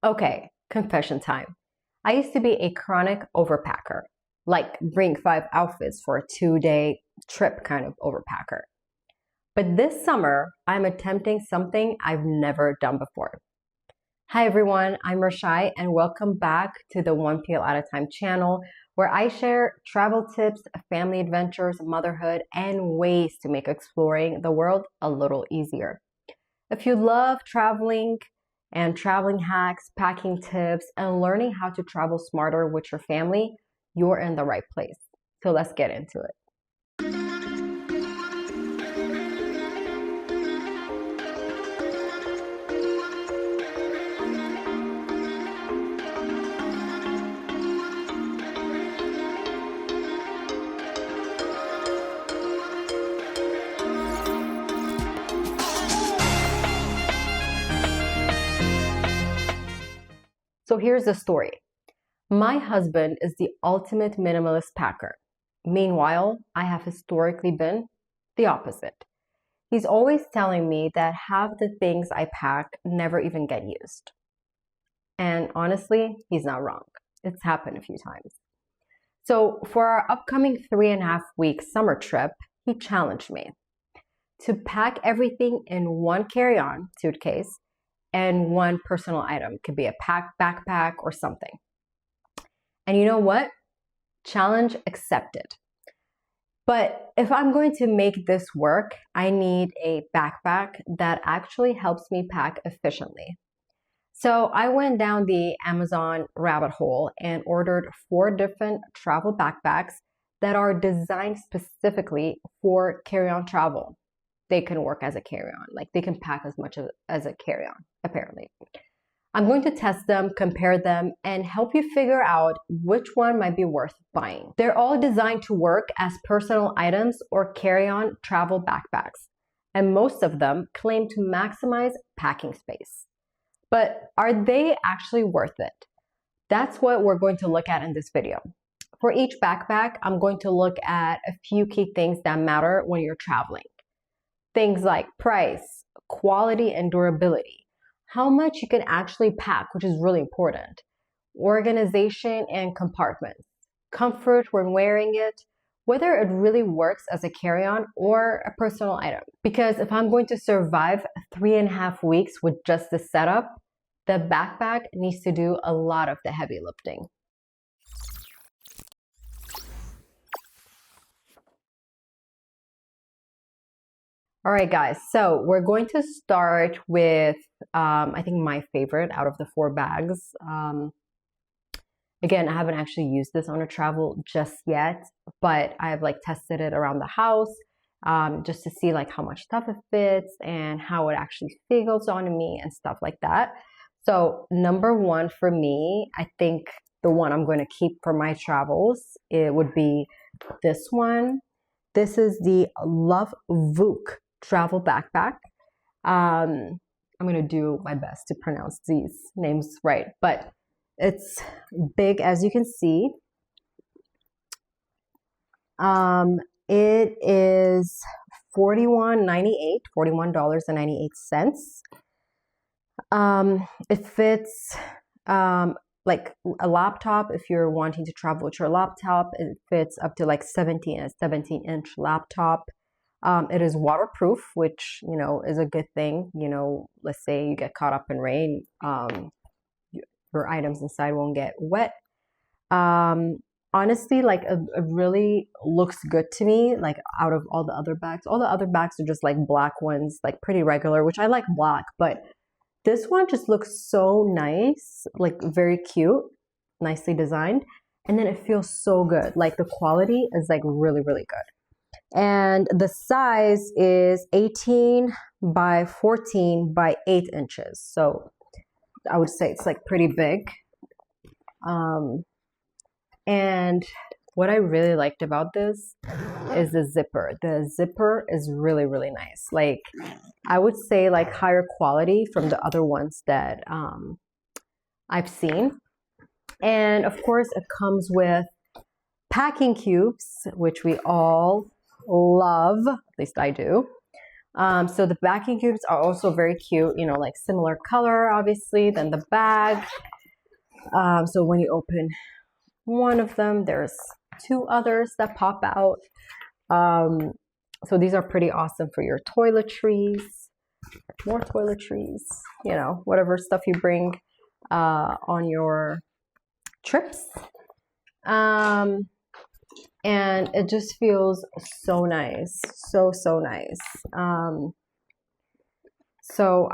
Okay, confession time. I used to be a chronic overpacker, like bring 5 outfits for a 2-day trip kind of overpacker. But this summer, I'm attempting something I've never done before. Hi everyone, I'm Rashai and welcome back to the One Peel at a Time channel where I share travel tips, family adventures, motherhood, and ways to make exploring the world a little easier. If you love traveling and traveling hacks, packing tips, and learning how to travel smarter with your family, you're in the right place. So let's get into it. So here's the story. My husband is the ultimate minimalist packer. Meanwhile, I have historically been the opposite. He's always telling me that half the things I pack never even get used. And honestly, he's not wrong. It's happened a few times. So for our upcoming 3.5-week summer trip, he challenged me to pack everything in one carry-on suitcase and one personal item. Could be a backpack or something. And you know what? Challenge accepted. But if I'm going to make this work, I need a backpack that actually helps me pack efficiently. So I went down the Amazon rabbit hole and ordered 4 different travel backpacks that are designed specifically for carry-on travel. They can work as a carry-on, like they can pack as much as a carry-on, apparently. I'm going to test them, compare them, and help you figure out which one might be worth buying. They're all designed to work as personal items or carry-on travel backpacks, and most of them claim to maximize packing space. But are they actually worth it? That's what we're going to look at in this video. For each backpack, I'm going to look at a few key things that matter when you're traveling. Things like price, quality, and durability. How much you can actually pack, which is really important. Organization and compartments. Comfort when wearing it. Whether it really works as a carry-on or a personal item. Because if I'm going to survive 3.5 weeks with just this setup, the backpack needs to do a lot of the heavy lifting. All right, guys, so we're going to start with, I think my favorite out of the 4 bags. Again, I haven't actually used this on a travel just yet, but I've tested it around the house just to see how much stuff it fits and how it actually feels on me and stuff like that. So number 1 for me, I think the one I'm going to keep for my travels, it would be this one. This is the Love Vuk travel backpack. I'm going to do my best to pronounce these names right, but it's big, as you can see. It is $41.98. It fits like a laptop. If you're wanting to travel with your laptop, it fits up to 17-inch laptop. It is waterproof, which, is a good thing. Let's say you get caught up in rain, your items inside won't get wet. Honestly, it really looks good to me, out of all the other bags. All the other bags are just black ones, pretty regular, which I like black, but this one just looks so nice, very cute, nicely designed. And then it feels so good. The quality is really, really good. And the size is 18 by 14 by 8 inches. So I would say it's pretty big. And what I really liked about this is the zipper. The zipper is really, really nice. I would say higher quality from the other ones that I've seen. And of course it comes with packing cubes, which we all love, at least I do. So the packing cubes are also very cute, you know, like similar color, obviously, than the bag. So when you open one of them, there's two others that pop out. So these are pretty awesome for your toiletries, more toiletries, you know, whatever stuff you bring on your trips. And it just feels so nice, so nice. So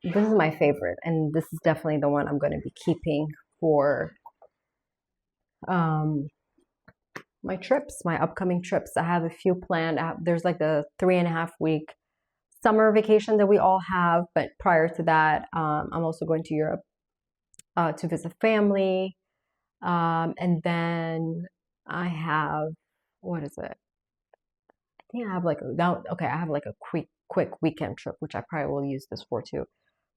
this is my favorite, and this is definitely the one I'm going to be keeping for my trips, my upcoming trips. I have a few planned. There's like the 3.5-week summer vacation that we all have, but prior to that, I'm also going to Europe to visit family. And then I have, what is it? I think I have like I have like a quick weekend trip, which I probably will use this for too,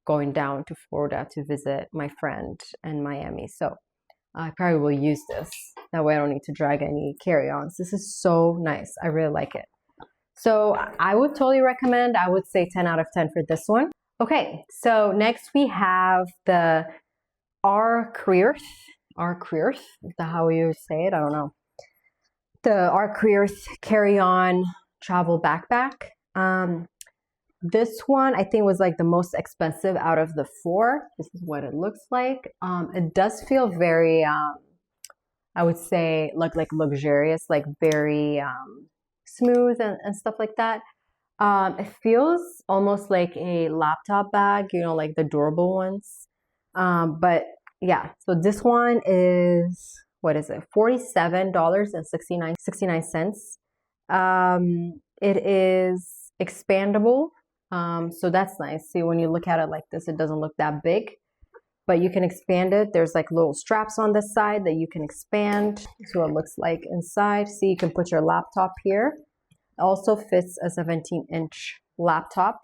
going down to Florida to visit my friend in Miami. So I probably will use this. That way I don't need to drag any carry-ons. This is so nice. I really like it. So I would totally recommend. I would say 10 out of 10 for this one. Okay, so next we have the Arcreerth. Is that how you say it? I don't know. The Arcreerth carry-on travel backpack. This one I think was like the most expensive out of the four. This is what it looks like. It does feel very, I would say, like luxurious, like very smooth and stuff like that. It feels almost like a laptop bag, you know, like the durable ones. But yeah, so this one is, what is it? $47.69. It is expandable. So that's nice. See, when you look at it like this, it doesn't look that big, but you can expand it. There's like little straps on this side that you can expand. So it looks like inside. See, you can put your laptop here. It also fits a 17-inch laptop.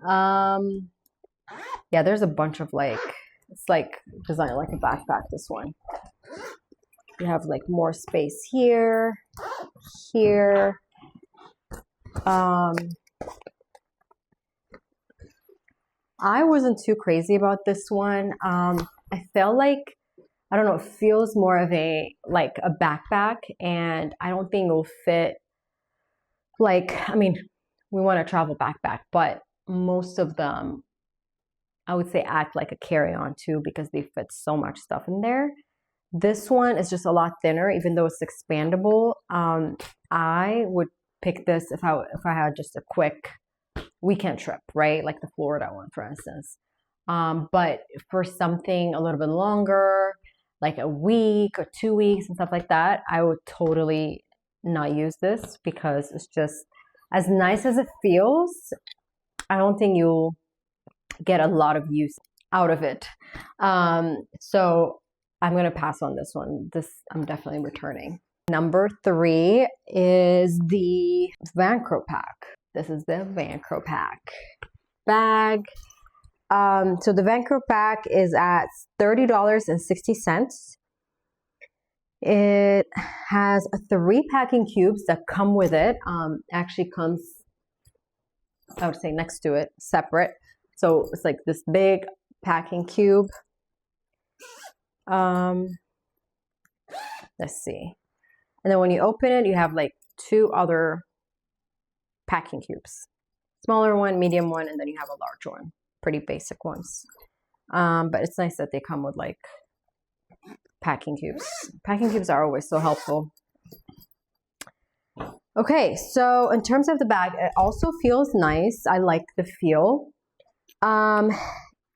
Yeah, there's a bunch of like, it's like designed like a backpack, this one. You have like more space here. I wasn't too crazy about this one. I felt like, I don't know, it feels more of a backpack, and I don't think it will fit. Like, I mean, we want a travel backpack, but most of them, I would say, act like a carry-on too, because they fit so much stuff in there. This one is just a lot thinner, even though it's expandable. I would pick this if I had just a quick weekend trip, right? Like the Florida one, for instance. But for something a little bit longer, like a week or 2 weeks and stuff like that, I would totally not use this, because it's just, as nice as it feels, I don't think you'll get a lot of use out of it. So I'm going to pass on this one. This I'm definitely returning. Number 3 is the Velcro pack. This is the Velcro pack bag. So the Velcro pack is at $30.60. It has 3 packing cubes that come with it. Actually comes, I would say, next to it, separate. So it's like this big packing cube. Let's see. And then when you open it, you have like 2 other packing cubes. Smaller one, medium one, and then you have a large one. Pretty basic ones. But it's nice that they come with like packing cubes. Packing cubes are always so helpful. Okay, so in terms of the bag, it also feels nice. I like the feel.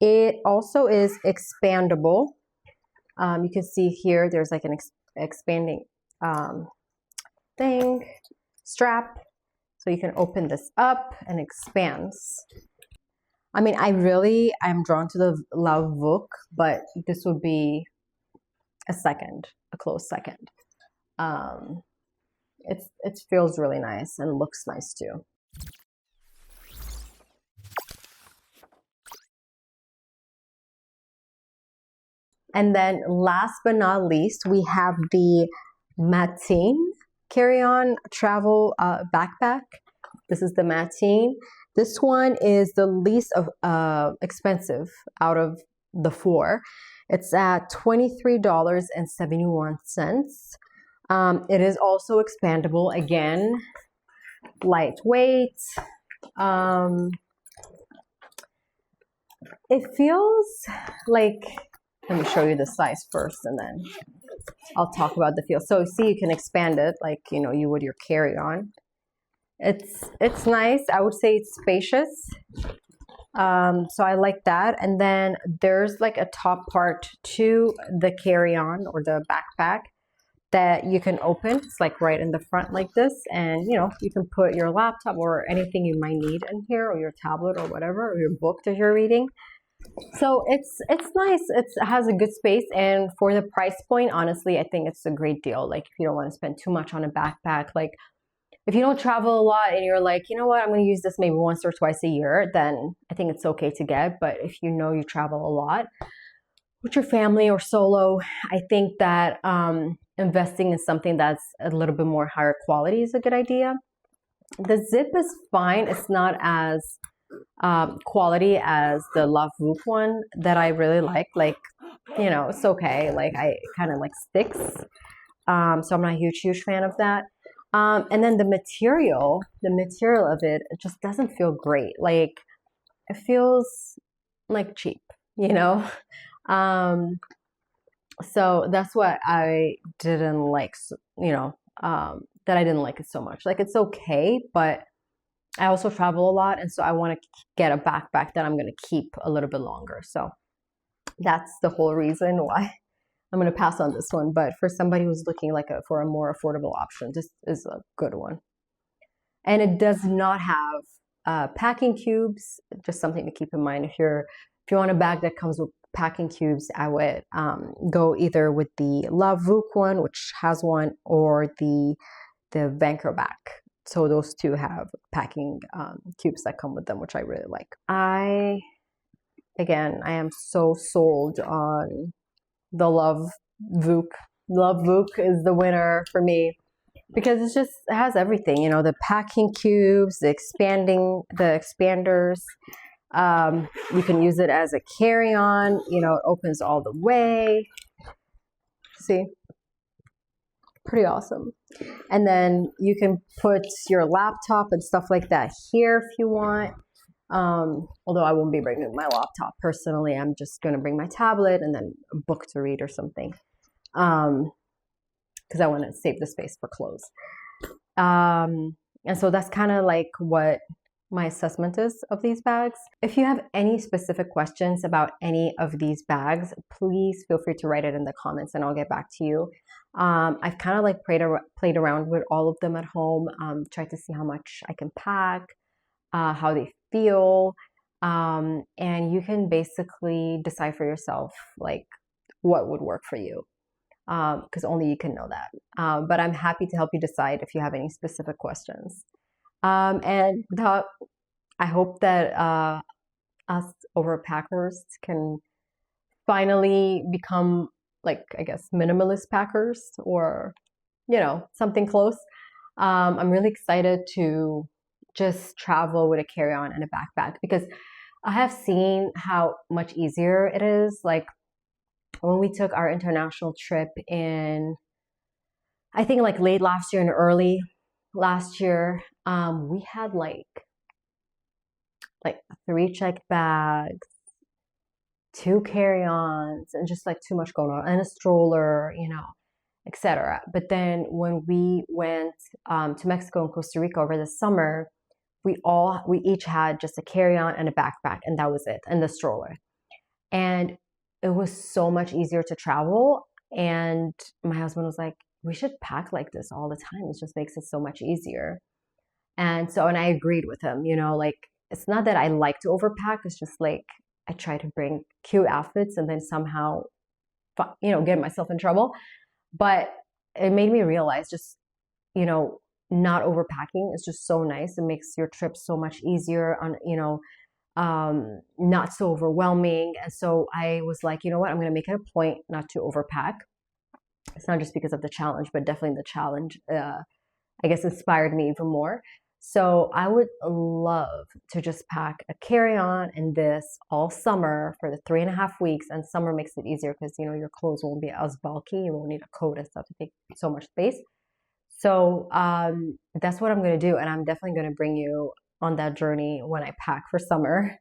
It also is expandable. You can see here there's like an expanding strap. So you can open this up and expands. I mean, I'm drawn to the Love book, but this would be a close second. It feels really nice and looks nice too. And then last but not least, we have the Matin carry-on travel backpack. This is the Mateen. This one is the least expensive out of the four. It's at $23.71. It is also expandable. Again, lightweight. It feels like, let me show you the size first and then I'll talk about the feel. So see, you can expand it like, you would your carry-on. It's nice. I would say it's spacious. So I like that. And then there's like a top part to the carry-on or the backpack that you can open. It's like right in the front like this. And you can put your laptop or anything you might need in here, or your tablet or whatever, or your book that you're reading. So it's nice. It has a good space, and for the price point, honestly, I think it's a great deal. Like if you don't want to spend too much on a backpack, like if you don't travel a lot and you're like, you know what, I'm going to use this maybe once or twice a year, then I think it's okay to get. But if you travel a lot with your family or solo, I think that investing in something that's a little bit more higher quality is a good idea. The zip is fine. It's not as quality as the La Vouk one that I really like. Like, it's okay. Like I kind of like sticks. So I'm not a huge fan of that. And then the material of it just doesn't feel great. Like it feels like cheap, So that's what I didn't like, that I didn't like it so much. Like it's okay, but I also travel a lot, and so I want to get a backpack that I'm going to keep a little bit longer. So that's the whole reason why I'm going to pass on this one. But for somebody who's looking for a more affordable option, this is a good one. And it does not have packing cubes. Just something to keep in mind. If you want a bag that comes with packing cubes, I would go either with the La Vouk one, which has one, or the Vanker bag. So those two have packing cubes that come with them, which I really like. I am so sold on the La Vouk. La Vouk is the winner for me because it has everything. The packing cubes, the expanders. You can use it as a carry-on. It opens all the way. See? Pretty awesome. And then you can put your laptop and stuff like that here if you want. Although I won't be bringing my laptop personally. I'm just going to bring my tablet and then a book to read or something. Because I want to save the space for clothes. And so that's kind of like what my assessment is of these bags. If you have any specific questions about any of these bags, please feel free to write it in the comments and I'll get back to you. I've kind of like played around with all of them at home, tried to see how much I can pack, how they feel, and you can basically decide for yourself like what would work for you, because only you can know that. But I'm happy to help you decide if you have any specific questions. And I hope that us overpackers can finally become minimalist packers or, something close. I'm really excited to just travel with a carry-on and a backpack because I have seen how much easier it is. Like when we took our international trip in, I think late last year and early last year, we had like 3 checked bags, 2 carry-ons, and just too much going on, and a stroller, etc. But then when we went to Mexico and Costa Rica over the summer, we each had just a carry-on and a backpack, and that was it, and the stroller. And it was so much easier to travel. And my husband was like, we should pack like this all the time. It just makes it so much easier. And I agreed with him, it's not that I like to overpack. It's just I try to bring cute outfits and then somehow, get myself in trouble. But it made me realize just, not overpacking is just so nice. It makes your trip so much easier not so overwhelming. And so I was like, you know what, I'm going to make it a point not to overpack. It's not just because of the challenge, but definitely the challenge, I guess, inspired me even more. So I would love to just pack a carry-on and this all summer for the 3.5 weeks. And summer makes it easier because your clothes won't be as bulky. You won't need a coat and stuff to take so much space. So that's what I'm gonna do, and I'm definitely gonna bring you on that journey when I pack for summer,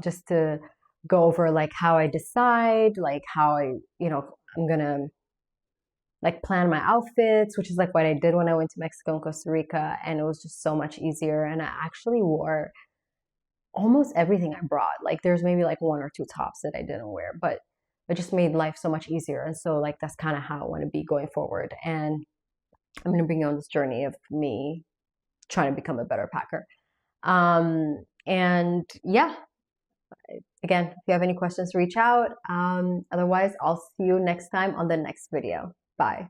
just to go over like how I decide, like how I'm gonna like plan my outfits, which is like what I did when I went to Mexico and Costa Rica, and it was just so much easier. And I actually wore almost everything I brought. Like there's maybe like one or two tops that I didn't wear, but it just made life so much easier. And so like that's kind of how I want to be going forward. And I'm going to bring you on this journey of me trying to become a better packer. And yeah, again, if you have any questions, reach out. Otherwise, I'll see you next time on the next video. Bye.